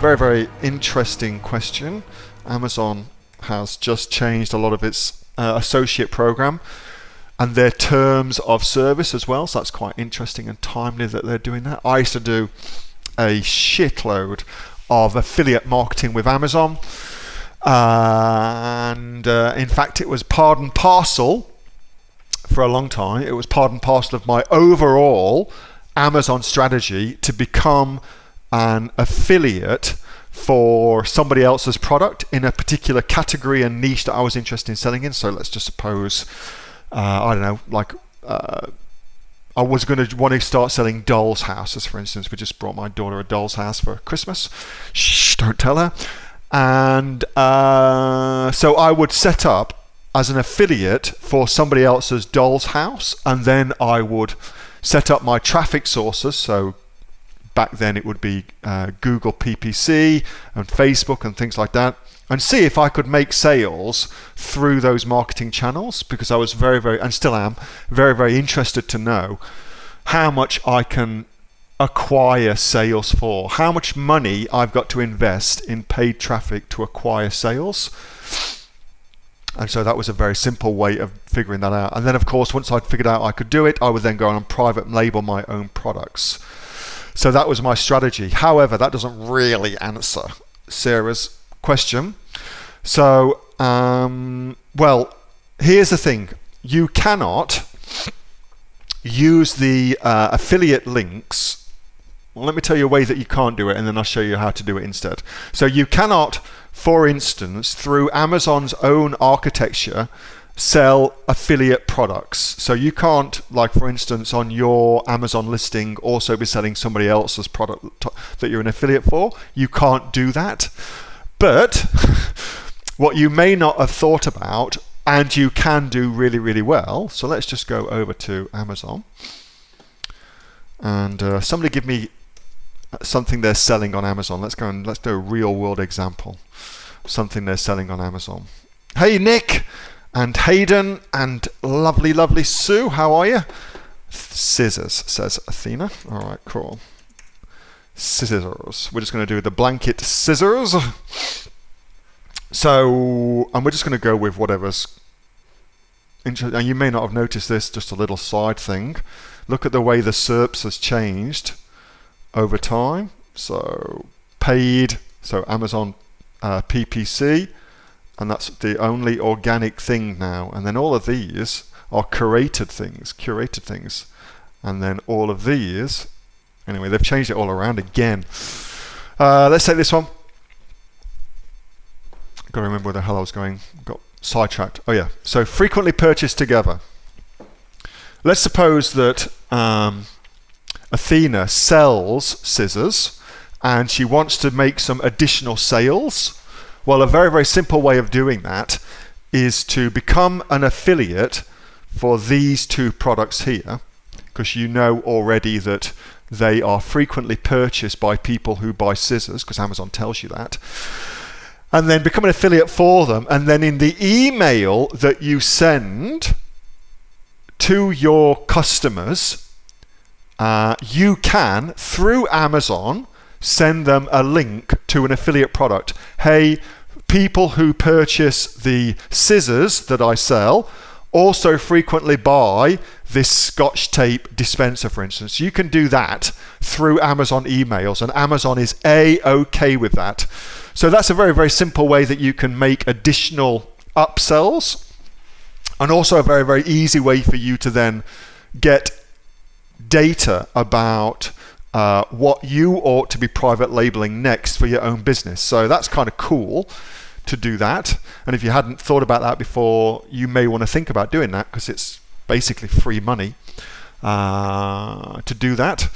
Very, very interesting question. Amazon has just changed a lot of its associate program and their terms of service as well, so that's quite interesting and timely that they're doing that. I used to do a shitload of affiliate marketing with Amazon, and in fact it was part and parcel for a long time. It was part and parcel of my overall Amazon strategy to become an affiliate for somebody else's product in a particular category and niche that I was interested in selling in. So let's just suppose, I don't know, like I was going to want to start selling dolls' houses, for instance. We just brought my daughter a doll's house for Christmas. Shh, don't tell her. And so I would set up as an affiliate for somebody else's doll's house, and then I would set up my traffic sources. So back then it would be Google PPC and Facebook and things like that, and see if I could make sales through those marketing channels, because I was very, very, and still am, very, very interested to know how much I can acquire sales for, how much money I've got to invest in paid traffic to acquire sales. And so that was a very simple way of figuring that out. And then of course, once I'd figured out I could do it, I would then go on and private label my own products. So that was my strategy. However, that doesn't really answer Sarah's question. So, well, here's the thing. You cannot use the affiliate links. Well, let me tell you a way that you can't do it, and then I'll show you how to do it instead. So you cannot, for instance, through Amazon's own architecture, sell affiliate products. So you can't, like for instance, on your Amazon listing also be selling somebody else's product that you're an affiliate for. You can't do that. But what you may not have thought about, and you can do really, really well. So let's just go over to Amazon, and somebody give me something they're selling on Amazon. Let's do a real world example. Something they're selling on Amazon. Hey Nick and Hayden and lovely, lovely Sue, how are you? Scissors, says Athena. All right, cool. Scissors. We're just going to do the blanket scissors. So, and we're just going to go with whatever's interesting. And you may not have noticed this, just a little side thing. Look at the way the SERPs has changed over time. So, paid, so Amazon PPC, and that's the only organic thing now. And then all of these are curated things. And then all of these, anyway, they've changed it all around again. Let's take this one. Got to remember where the hell I was going. Got sidetracked. Oh yeah. So frequently purchased together. Let's suppose that Athena sells scissors and she wants to make some additional sales. Well, a very, very simple way of doing that is to become an affiliate for these two products here, because you know already that they are frequently purchased by people who buy scissors, because Amazon tells you that. And then become an affiliate for them, and then in the email that you send to your customers, you can, through Amazon, send them a link to an affiliate product. Hey, people who purchase the scissors that I sell also frequently buy this Scotch tape dispenser, for instance. You can do that through Amazon emails, and Amazon is A-OK with that. So that's a very, very simple way that you can make additional upsells, and also a very, very easy way for you to then get data about what you ought to be private labeling next for your own business. So that's kind of cool to do that. And if you hadn't thought about that before, you may want to think about doing that, because it's basically free money to do that.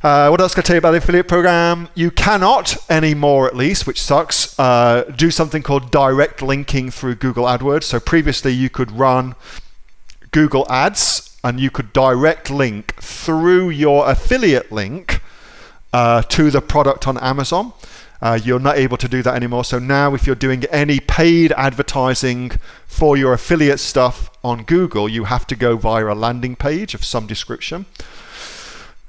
What else can I tell you about the affiliate program? You cannot anymore, at least, which sucks, do something called direct linking through Google AdWords. So previously you could run Google Ads and you could direct link through your affiliate link to the product on Amazon. You're not able to do that anymore. So now if you're doing any paid advertising for your affiliate stuff on Google, you have to go via a landing page of some description.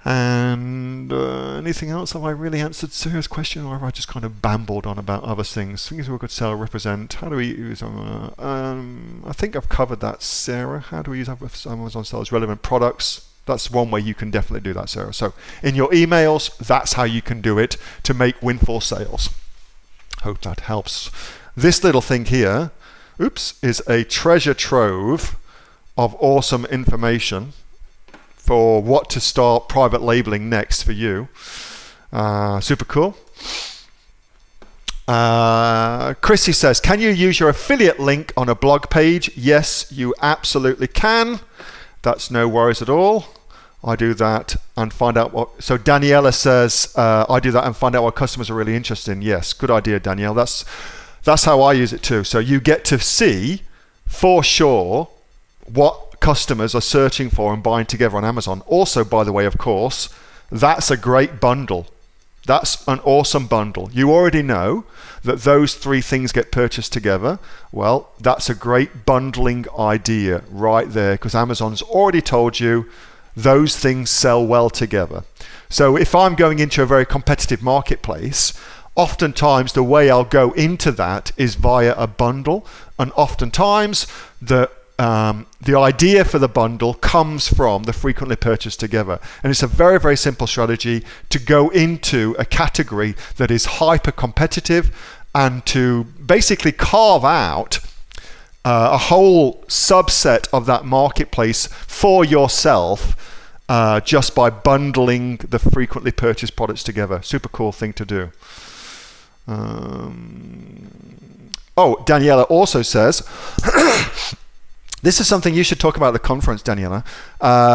And anything else? Have I really answered Sarah's question, or have I just kind of babbled on about other things? Things we could sell, represent. How do we use I think I've covered that, Sarah. How do we use Amazon sales relevant products? That's one way you can definitely do that, Sarah. So in your emails, that's how you can do it to make windfall sales. Hope that helps. This little thing here, is a treasure trove of awesome information for what to start private labeling next for you. Super cool. Chrissy says, can you use your affiliate link on a blog page? Yes, you absolutely can. That's no worries at all. I do that and find out what... So Daniela says, I do that and find out what customers are really interested in. Yes, good idea, Danielle. That's how I use it too. So you get to see for sure what customers are searching for and buying together on Amazon. Also, by the way, of course, that's a great bundle. That's an awesome bundle. You already know that those three things get purchased together. Well, that's a great bundling idea right there, because Amazon's already told you those things sell well together. So if I'm going into a very competitive marketplace, oftentimes the way I'll go into that is via a bundle, and oftentimes the idea for the bundle comes from the frequently purchased together. And it's a very, very simple strategy to go into a category that is hyper competitive and to basically carve out a whole subset of that marketplace for yourself just by bundling the frequently purchased products together. Super cool thing to do. Daniela also says, this is something you should talk about at the conference, Daniela.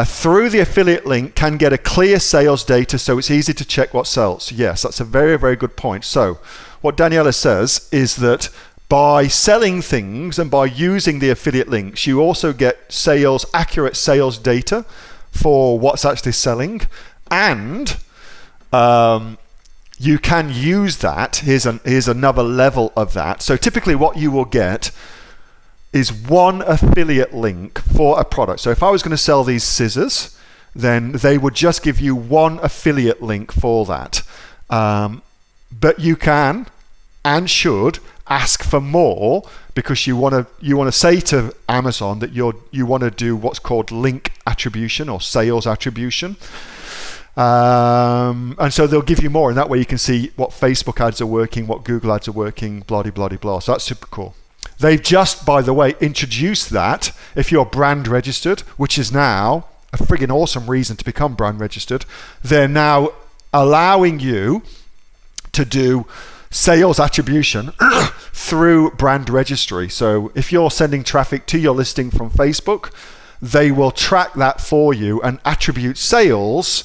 Through the affiliate link can get a clear sales data so it's easy to check what sells. Yes, that's a very, very good point. So what Daniela says is that by selling things and by using the affiliate links, you also get accurate sales data for what's actually selling, and you can use that. Here's another level of that. So typically what you will get is one affiliate link for a product. So if I was going to sell these scissors, then they would just give you one affiliate link for that. But you can and should ask for more, because you want to say to Amazon that you want to do what's called link attribution or sales attribution. And so they'll give you more, and that way you can see what Facebook ads are working, what Google ads are working, blah, blah, blah, blah. So that's super cool. They've just, by the way, introduced that if you're brand registered, which is now a friggin' awesome reason to become brand registered. They're now allowing you to do sales attribution through brand registry. So if you're sending traffic to your listing from Facebook, they will track that for you and attribute sales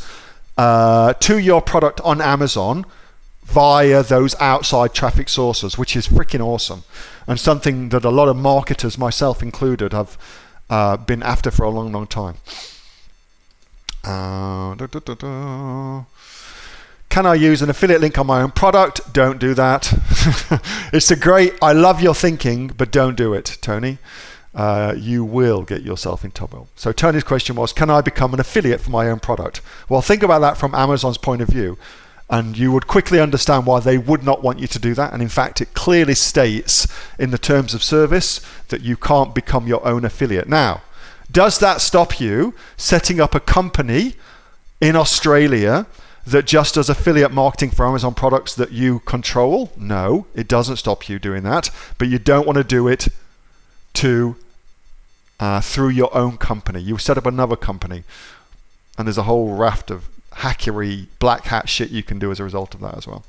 to your product on Amazon via those outside traffic sources, which is freaking awesome, and something that a lot of marketers, myself included, have been after for a long, long time. Can I use an affiliate link on my own product? Don't do that. I love your thinking, but don't do it, Tony. You will get yourself in trouble. So Tony's question was, can I become an affiliate for my own product? Well, think about that from Amazon's point of view, and you would quickly understand why they would not want you to do that. And in fact, it clearly states in the terms of service that you can't become your own affiliate. Now, does that stop you setting up a company in Australia that just does affiliate marketing for Amazon products that you control? No, it doesn't stop you doing that, but you don't want to do it through your own company. You set up another company, and there's a whole raft of hackery, black hat shit you can do as a result of that as well.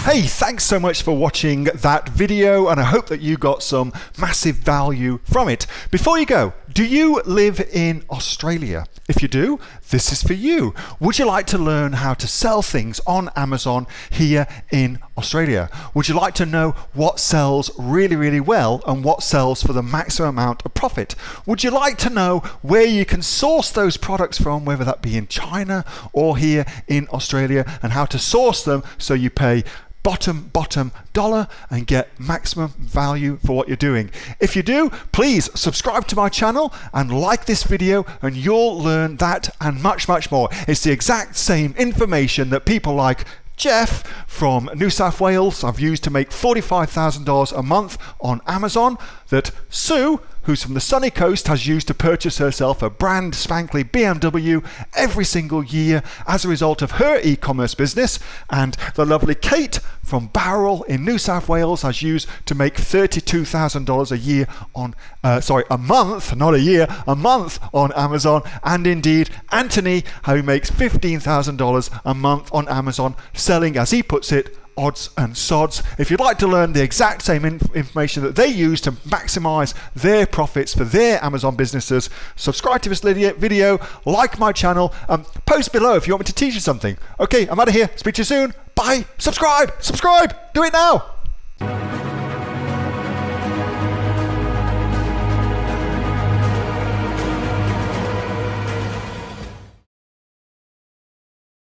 Hey, thanks so much for watching that video, and I hope that you got some massive value from it. Before you go, do you live in Australia? If you do, this is for you. Would you like to learn how to sell things on Amazon here in Australia? Would you like to know what sells really, really well and what sells for the maximum amount of profit? Would you like to know where you can source those products from, whether that be in China or here in Australia, and how to source them so you pay bottom dollar and get maximum value for what you're doing. If you do, please subscribe to my channel and like this video, and you'll learn that and much more. It's the exact same information that people like Jeff from New South Wales I've used to make $45,000 a month on Amazon, that Sue, who's from the sunny coast, has used to purchase herself a brand spankly BMW every single year as a result of her e-commerce business, and the lovely Kate from Bowral in New South Wales has used to make $32,000 a year on a month, not a year, a month on Amazon, and indeed Anthony, who makes $15,000 a month on Amazon, selling, as he puts it, odds and sods. If you'd like to learn the exact same information that they use to maximize their profits for their Amazon businesses, subscribe to this video, like my channel, post below if you want me to teach you something. Okay, I'm out of here. Speak to you soon. Bye. Subscribe. Do it now.